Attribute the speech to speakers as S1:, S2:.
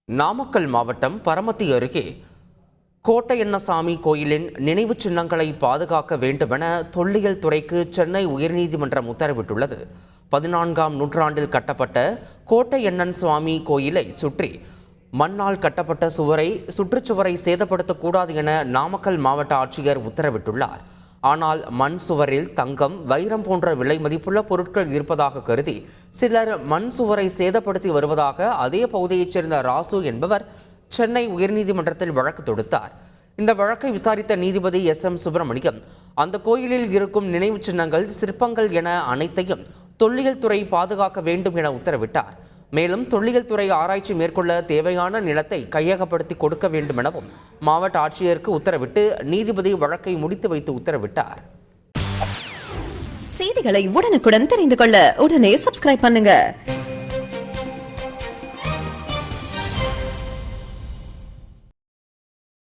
S1: நாமக்கல் மாவட்டம் பரமத்தி அருகே கோட்டையண்ணசாமி கோயிலின் நினைவு சின்னங்களை பாதுகாக்க வேண்டுமென தொல்லியல் துறைக்கு சென்னை உயர்நீதிமன்றம் உத்தரவிட்டுள்ளது. 14ஆம் நூற்றாண்டில் கட்டப்பட்ட கோட்டையண்ணன் சுவாமி கோயிலை சுற்றி மண்ணால் கட்டப்பட்ட சுற்றுச்சுவரை சேதப்படுத்தக்கூடாது என நாமக்கல் மாவட்ட ஆட்சியர் உத்தரவிட்டுள்ளார். ஆனால் மண் சுவரில் தங்கம், வைரம் போன்ற விலை மதிப்புள்ள பொருட்கள் இருப்பதாக கருதி சிலர் மண் சுவரை சேதப்படுத்தி வருவதாக அதே பகுதியைச் சேர்ந்த ராசு என்பவர் சென்னை உயர்நீதிமன்றத்தில் வழக்கு தொடுத்தார். இந்த வழக்கை விசாரித்த நீதிபதி SM சுப்பிரமணியம் அந்த கோயிலில் இருக்கும் நினைவு சின்னங்கள், சிற்பங்கள் என அனைத்தையும் தொல்லியல் துறை பாதுகாக்க வேண்டும் என உத்தரவிட்டார். மேலும் தொல்லியல் துறை ஆராய்ச்சி மேற்கொள்ள தேவையான நிலத்தை கையகப்படுத்தி கொடுக்க வேண்டும் எனவும் மாவட்ட ஆட்சியருக்கு உத்தரவிட்டு நீதிபதி வழக்கை முடித்து வைத்து உத்தரவிட்டார்.
S2: செய்திகளை உடனுக்குடன் தெரிந்து கொள்ள உடனே சப்ஸ்கிரைப் பண்ணுங்க.